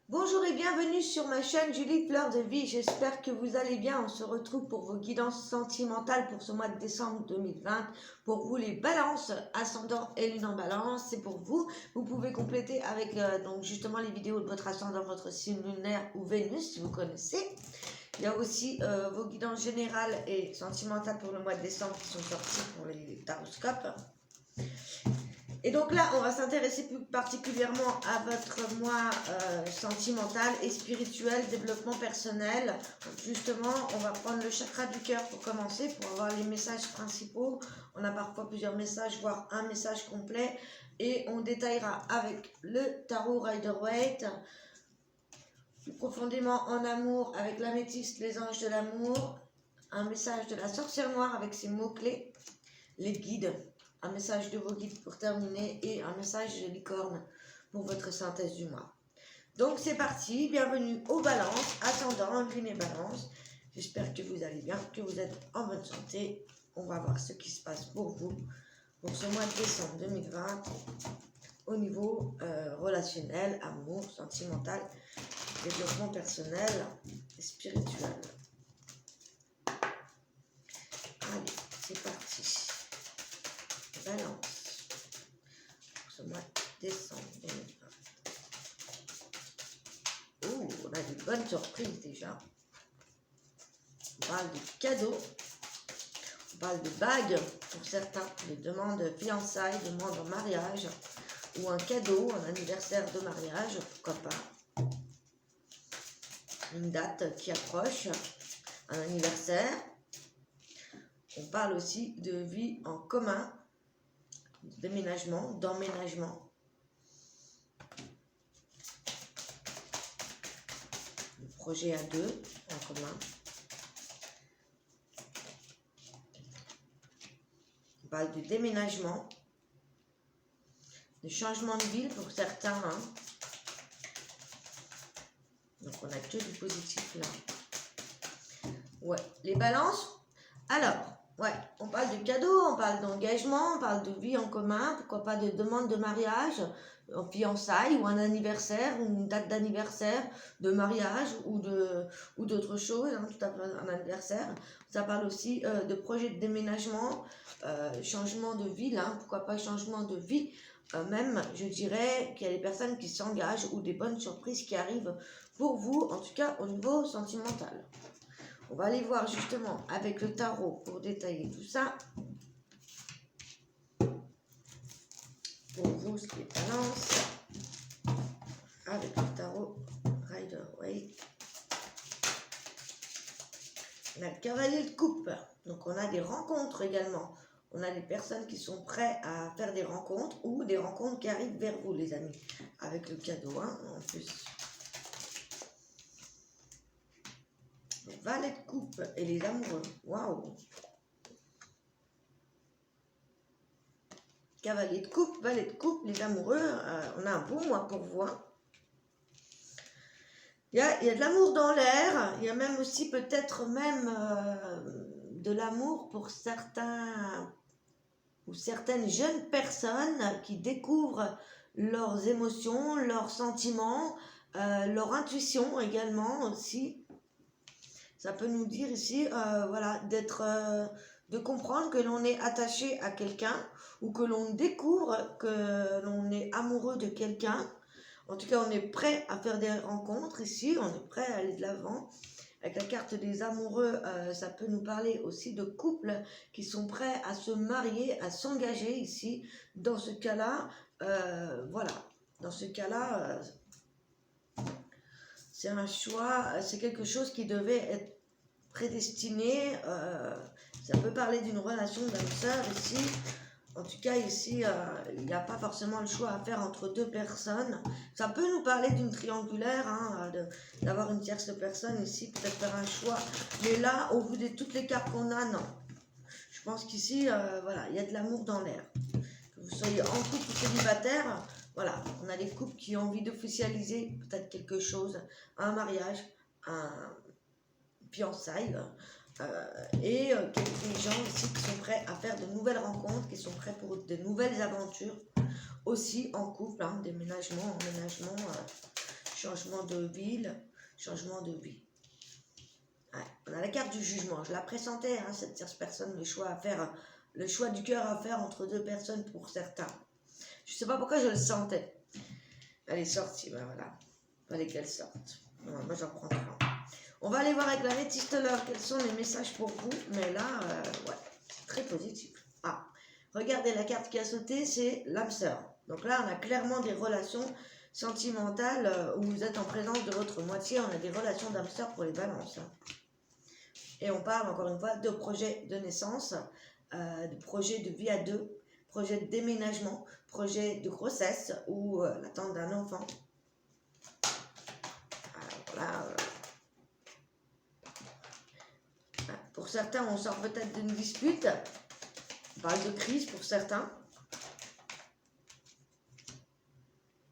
Bonjour et bienvenue sur ma chaîne Julie Fleur de Vie, j'espère que vous allez bien. On se retrouve pour vos guidances sentimentales pour ce mois de décembre 2020. Pour vous les balances, ascendant et lune en balance, c'est pour vous. Vous pouvez compléter avec donc justement les vidéos de votre ascendant, votre signe lunaire ou Vénus si vous connaissez. Il y a aussi vos guidances générales et sentimentales pour le mois de décembre qui sont sorties pour les taroscopes. Et donc là, on va s'intéresser plus particulièrement à votre mois sentimental et spirituel, développement personnel. Donc justement, on va prendre le chakra du cœur pour commencer, pour avoir les messages principaux. On a parfois plusieurs messages, voire un message complet. Et on détaillera avec le tarot Rider-Waite, plus profondément en amour, avec l'améthyste, les anges de l'amour, un message de la sorcière noire avec ses mots-clés, les guides, un message de vos guides pour terminer et un message de licorne pour votre synthèse du mois. Donc c'est parti, bienvenue aux balances, ascendant, lune et balance. J'espère que vous allez bien, que vous êtes en bonne santé. On va voir ce qui se passe pour vous pour ce mois de décembre 2020 au niveau relationnel, amour, sentimental, développement personnel et spirituel. Allez, c'est parti. Balance pour ce mois de décembre 2020. Oh, on a de bonnes surprises déjà. On parle de cadeaux, on parle de bagues pour certains, de demandes de fiançailles, de demandes en mariage, ou un cadeau, un anniversaire de mariage, pourquoi pas. Une date qui approche, un anniversaire. On parle aussi de vie en commun, de déménagement, d'emménagement. De projet à deux, en commun. On parle de déménagement, de changement de ville pour certains. Hein. Donc on a que du positif là. Ouais, les balances. Alors, ouais, on parle de cadeaux, on parle d'engagement, on parle de vie en commun, pourquoi pas de demande de mariage, en fiançailles ou un anniversaire, ou une date d'anniversaire, de mariage ou d'autres choses, hein, tout à fait un anniversaire. Ça parle aussi de projet de déménagement, changement de ville, hein, pourquoi pas changement de vie. Même, je dirais qu'il y a des personnes qui s'engagent ou des bonnes surprises qui arrivent pour vous, en tout cas au niveau sentimental. On va aller voir justement avec le tarot pour détailler tout ça. Pour vous, ce qui est balance, avec le tarot Rider-Waite. On a le cavalier de coupe, donc on a des rencontres également. On a des personnes qui sont prêtes à faire des rencontres ou des rencontres qui arrivent vers vous, les amis. Avec le cadeau, hein, en plus. Le valet de coupe et les amoureux. Waouh! Cavalier de coupe, valet de coupe, les amoureux. On a un bon mois pour vous. Hein. Il y a de l'amour dans l'air. Il y a même aussi peut-être même de l'amour pour certains ou certaines jeunes personnes qui découvrent leurs émotions, leurs sentiments, leur intuition également aussi. Ça peut nous dire ici, voilà, de comprendre que l'on est attaché à quelqu'un ou que l'on découvre que l'on est amoureux de quelqu'un. En tout cas, on est prêt à faire des rencontres ici, on est prêt à aller de l'avant. Avec la carte des amoureux, ça peut nous parler aussi de couples qui sont prêts à se marier, à s'engager ici. Dans ce cas-là, voilà, dans ce cas-là, c'est un choix, c'est quelque chose qui devait être prédestiné. Ça peut parler d'une relation d'âme-sœur ici. En tout cas, ici, il n'y a pas forcément le choix à faire entre deux personnes. Ça peut nous parler d'une triangulaire, hein, d'avoir une tierce personne ici, peut-être faire un choix. Mais là, au vu de toutes les cartes qu'on a, non. Je pense qu'ici, voilà, il y a de l'amour dans l'air. Que vous soyez en couple ou célibataire, voilà, on a des couples qui ont envie d'officialiser peut-être quelque chose, un mariage, un fiançailles, et quelques gens ici qui sont prêts à faire de nouvelles rencontres, qui sont prêts pour de nouvelles aventures, aussi en couple, hein, déménagement, emménagement, changement de ville, changement de vie. Ouais, on a la carte du jugement. Je la pressentais, hein, cette tierce personne, le choix à faire, le choix du cœur à faire entre deux personnes pour certains. Je sais pas pourquoi je le sentais. Elle est sortie, ben voilà. Fallait qu'elle sorte. Ouais, moi j'en prends un. On va aller voir avec la métiste l'heure quels sont les messages pour vous. Mais là, ouais, c'est très positif. Ah, regardez la carte qui a sauté, c'est l'âme sœur. Donc là, on a clairement des relations sentimentales où vous êtes en présence de votre moitié. On a des relations d'âme sœur pour les balances. Et on parle encore une fois de projet de naissance, de projet de vie à deux, projet de déménagement, projet de grossesse ou l'attente d'un enfant. Voilà. Pour certains, on sort peut-être d'une dispute. On parle de crise pour certains.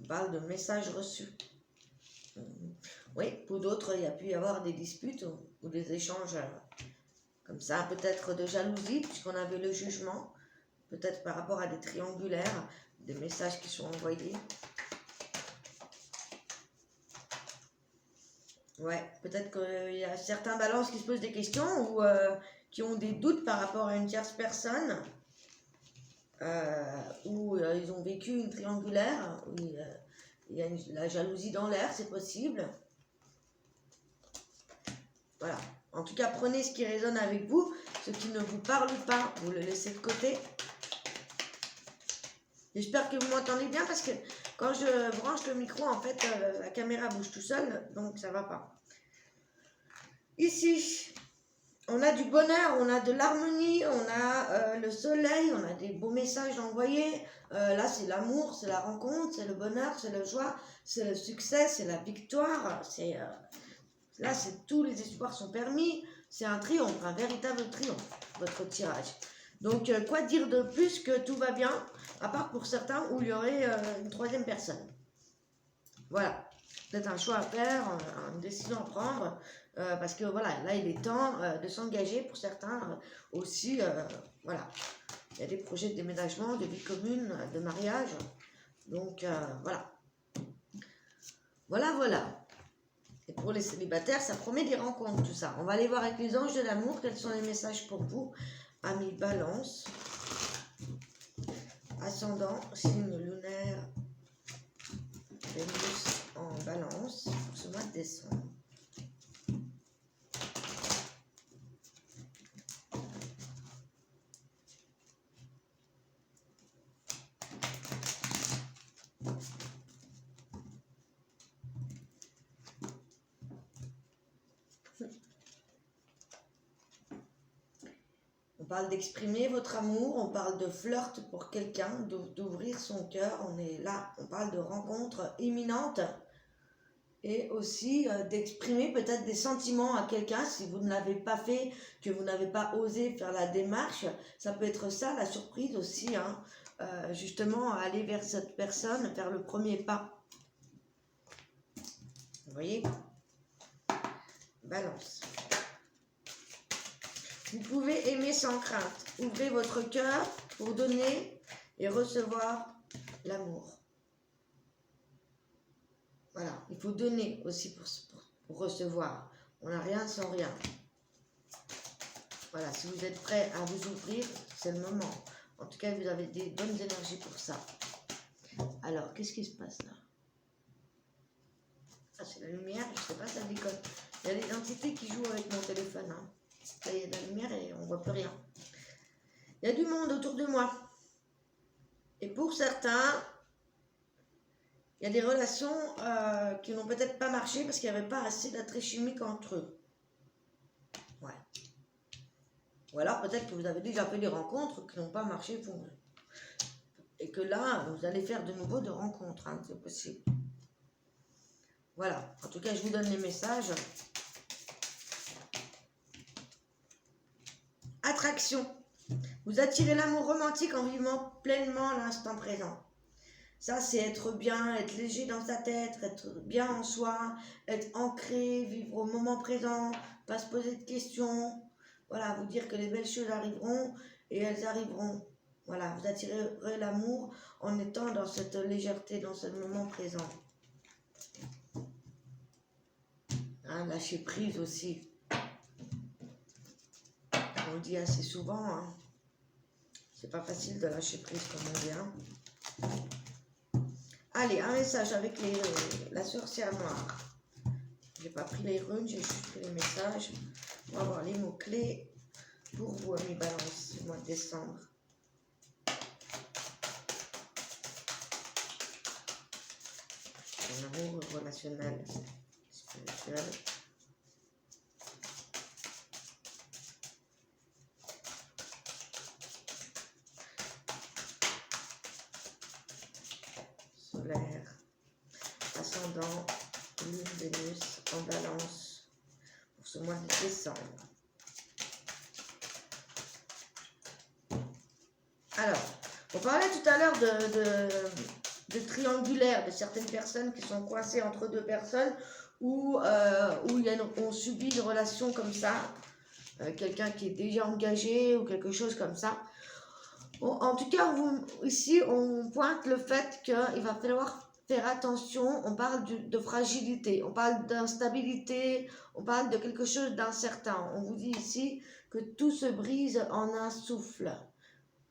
On parle de messages reçus. Oui, pour d'autres, il y a pu y avoir des disputes ou des échanges comme ça, peut-être de jalousie, puisqu'on avait le jugement, peut-être par rapport à des triangulaires, des messages qui sont envoyés. Ouais, peut-être qu'il y a certains balances qui se posent des questions ou qui ont des doutes par rapport à une tierce personne, où ils ont vécu une triangulaire, où il y a la jalousie dans l'air, c'est possible. Voilà. En tout cas, prenez ce qui résonne avec vous. Ce qui ne vous parle pas, vous le laissez de côté. J'espère que vous m'entendez bien parce que quand je branche le micro, en fait, la caméra bouge tout seul, donc ça va pas. Ici, on a du bonheur, on a de l'harmonie, on a le soleil, on a des beaux messages envoyés. Là, c'est l'amour, c'est la rencontre, c'est le bonheur, c'est la joie, c'est le succès, c'est la victoire. Là, tous les espoirs sont permis. C'est un triomphe, un véritable triomphe, votre tirage. Donc, quoi dire de plus que tout va bien, à part pour certains où il y aurait une troisième personne. Voilà. Peut-être un choix à faire, une décision à prendre, parce que voilà, là, il est temps de s'engager pour certains aussi. Voilà. Il y a des projets de déménagement, de vie commune, de mariage. Donc, voilà. Voilà. Et pour les célibataires, ça promet des rencontres, tout ça. On va aller voir avec les anges de l'amour quels sont les messages pour vous. Amis Balance, ascendant, signe lunaire, Vénus en Balance pour ce mois de décembre. On parle d'exprimer votre amour, on parle de flirt pour quelqu'un, d'ouvrir son cœur. On est là, on parle de rencontres imminentes et aussi d'exprimer peut-être des sentiments à quelqu'un si vous ne l'avez pas fait, que vous n'avez pas osé faire la démarche. Ça peut être ça, la surprise aussi, hein, justement, aller vers cette personne, faire le premier pas. Vous voyez ? Balance. Vous pouvez aimer sans crainte. Ouvrez votre cœur pour donner et recevoir l'amour. Voilà, il faut donner aussi pour recevoir. On n'a rien sans rien. Voilà, si vous êtes prêt à vous ouvrir, c'est le moment. En tout cas, vous avez des bonnes énergies pour ça. Alors, qu'est-ce qui se passe là? Ah, c'est la lumière, je sais pas, ça déconne. Il y a des entités qui jouent avec mon téléphone. Hein. Là, il y a de la lumière et on voit plus rien. Il y a du monde autour de moi. Et pour certains, il y a des relations qui n'ont peut-être pas marché parce qu'il n'y avait pas assez d'attrait chimique entre eux. Ouais. Ou alors peut-être que vous avez déjà fait des rencontres qui n'ont pas marché pour vous. Et que là, vous allez faire de nouveau des rencontres, hein, c'est possible. Voilà. En tout cas, je vous donne les messages. Attraction. Vous attirez l'amour romantique en vivant pleinement l'instant présent. Ça, c'est être bien, être léger dans sa tête, être bien en soi, être ancré, vivre au moment présent, pas se poser de questions. Voilà, vous dire que les belles choses arriveront et elles arriveront. Voilà, vous attirerez l'amour en étant dans cette légèreté, dans ce moment présent. Hein, lâcher prise aussi. On le dit assez souvent. Hein. C'est pas facile de lâcher prise comme on dit. Hein. Allez, un message avec la sorcière noire. J'ai pas pris les runes, j'ai juste pris les messages. On va voir les mots-clés pour vous, amis Balance, au mois de décembre. En amour relationnel, spirituel. Solaire. Ascendant, lune, Vénus, en balance pour ce mois de décembre. Alors, on parlait tout à l'heure de triangulaire, de certaines personnes qui sont coincées entre deux personnes où on subit une relation comme ça, quelqu'un qui est déjà engagé ou quelque chose comme ça. Bon, en tout cas, ici, on pointe le fait qu'il va falloir faire attention. On parle de fragilité, on parle d'instabilité, on parle de quelque chose d'incertain. On vous dit ici que tout se brise en un souffle.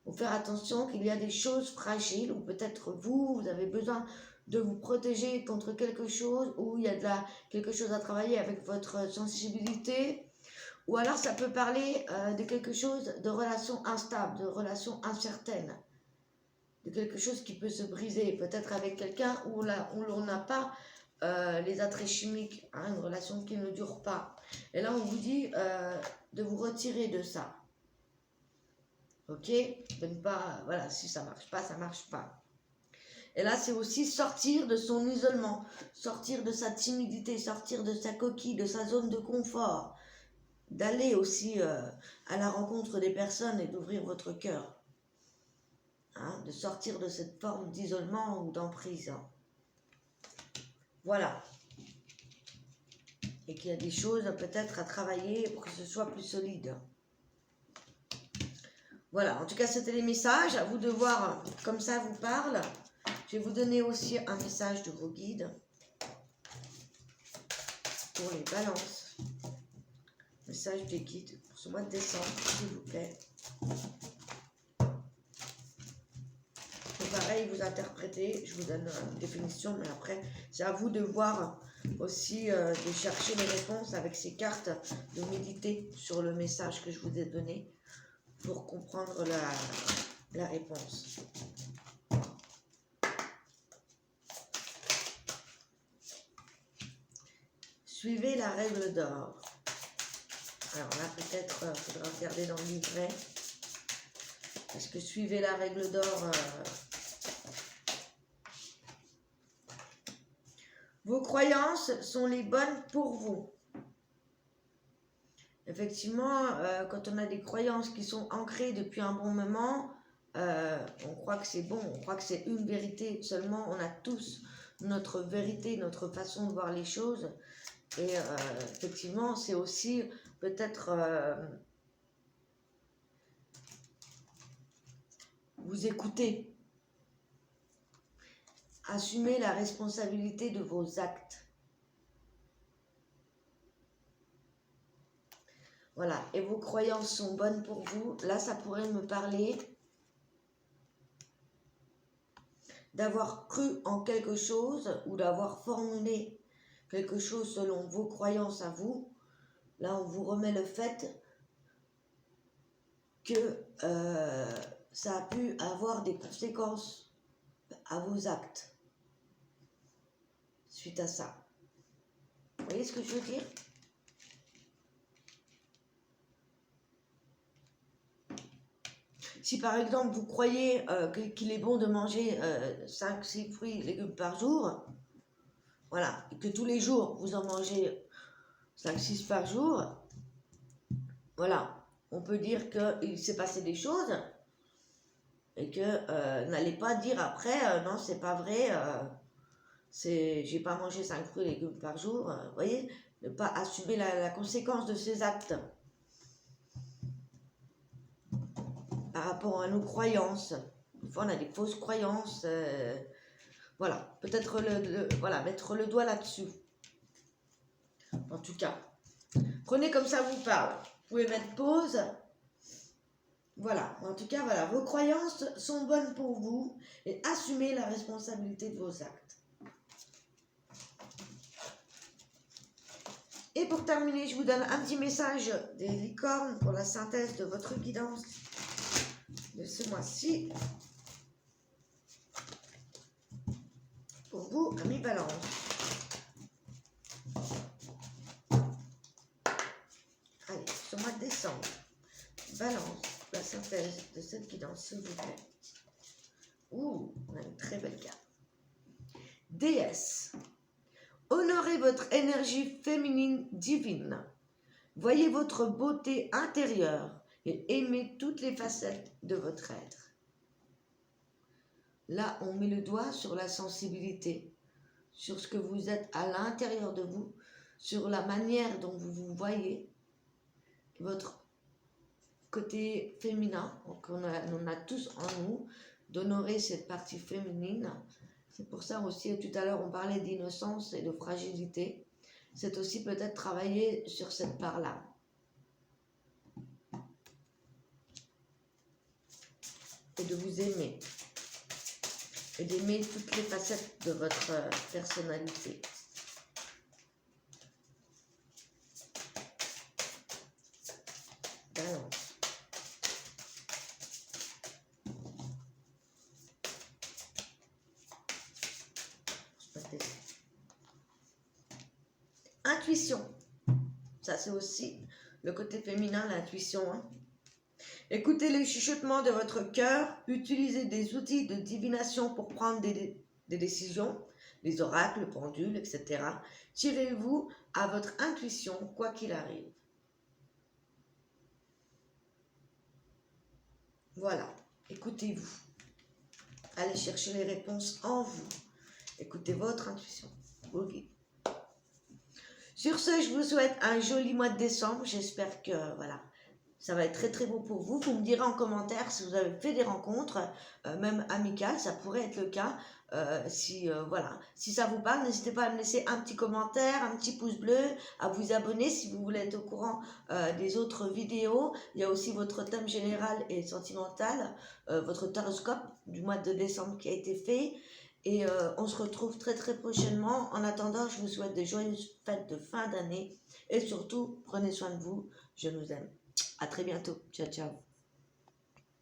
Il faut faire attention qu'il y a des choses fragiles, ou peut-être vous avez besoin de vous protéger contre quelque chose, ou il y a quelque chose à travailler avec votre sensibilité, ou alors ça peut parler de quelque chose de relation instable, de relation incertaine, de quelque chose qui peut se briser, peut-être avec quelqu'un où l'on n'a pas les attraits chimiques, hein, une relation qui ne dure pas. Et là on vous dit de vous retirer de ça. Ok, de ne pas, voilà, si ça marche pas, ça marche pas. Et là, c'est aussi sortir de son isolement, sortir de sa timidité, sortir de sa coquille, de sa zone de confort, d'aller aussi à la rencontre des personnes et d'ouvrir votre cœur, hein, de sortir de cette forme d'isolement ou d'emprise. Voilà. Et qu'il y a des choses peut-être à travailler pour que ce soit plus solide. Voilà, en tout cas, c'était les messages. À vous de voir comme ça vous parle. Je vais vous donner aussi un message de vos guides pour les balances. Message des guides pour ce mois de décembre, s'il vous plaît. Et pareil, vous interprétez. Je vous donne une définition, mais après, c'est à vous de voir aussi, de chercher les réponses avec ces cartes, de méditer sur le message que je vous ai donné pour comprendre la réponse. Suivez la règle d'or. Alors là, peut-être, il faudra regarder dans le livret. Parce que suivez la règle d'or. Vos croyances sont les bonnes pour vous. Effectivement, quand on a des croyances qui sont ancrées depuis un bon moment, on croit que c'est bon, on croit que c'est une vérité. Seulement, on a tous notre vérité, notre façon de voir les choses. Et effectivement, c'est aussi peut-être vous écouter. Assumez la responsabilité de vos actes. Voilà, et vos croyances sont bonnes pour vous. Là, ça pourrait me parler d'avoir cru en quelque chose ou d'avoir formulé quelque chose selon vos croyances à vous. Là, on vous remet le fait que ça a pu avoir des conséquences à vos actes suite à ça. Vous voyez ce que je veux dire ? Si par exemple vous croyez qu'il est bon de manger 5-6 fruits et légumes par jour, voilà, et que tous les jours vous en mangez 5-6 par jour, voilà, on peut dire qu'il s'est passé des choses et que n'allez pas dire après non, c'est pas vrai, j'ai pas mangé 5 fruits et légumes par jour, vous voyez, ne pas assumer la conséquence de ces actes. Par rapport à nos croyances. Des fois, on a des fausses croyances. Voilà, peut-être voilà, mettre le doigt là-dessus. En tout cas, prenez comme ça vous parle. Vous pouvez mettre pause. Voilà, en tout cas, voilà, vos croyances sont bonnes pour vous et assumez la responsabilité de vos actes. Et pour terminer, je vous donne un petit message des licornes pour la synthèse de votre guidance de ce mois-ci. Pour vous, amis Balance. Allez, ce mois de décembre, Balance, la synthèse de cette guidance, s'il vous plaît. Ouh, on a une très belle carte. Déesse. Honorez votre énergie féminine divine. Voyez votre beauté intérieure et aimez toutes les facettes de votre être. Là, on met le doigt sur la sensibilité, sur ce que vous êtes à l'intérieur de vous, sur la manière dont vous vous voyez, votre côté féminin. Donc on a tous en nous d'honorer cette partie féminine. C'est pour ça aussi, tout à l'heure, on parlait d'innocence et de fragilité. C'est aussi peut-être travailler sur cette part-là. Et de vous aimer. Et d'aimer toutes les facettes de votre personnalité. Balance. Intuition. Ça, c'est aussi le côté féminin, l'intuition. Hein. Écoutez les chuchotements de votre cœur. Utilisez des outils de divination pour prendre des décisions. Les oracles, pendules, etc. Tirez-vous à votre intuition, quoi qu'il arrive. Voilà. Écoutez-vous. Allez chercher les réponses en vous. Écoutez votre intuition. Vos guides. Sur ce, je vous souhaite un joli mois de décembre. J'espère que voilà, ça va être très très beau pour vous. Vous me direz en commentaire si vous avez fait des rencontres, même amicales, ça pourrait être le cas. Voilà, si ça vous parle, n'hésitez pas à me laisser un petit commentaire, un petit pouce bleu, à vous abonner si vous voulez être au courant des autres vidéos. Il y a aussi votre thème général et sentimental, votre horoscope du mois de décembre qui a été fait. Et on se retrouve très très prochainement. En attendant, je vous souhaite de joyeuses fêtes de fin d'année. Et surtout, prenez soin de vous. Je vous aime. À très bientôt. Ciao, ciao.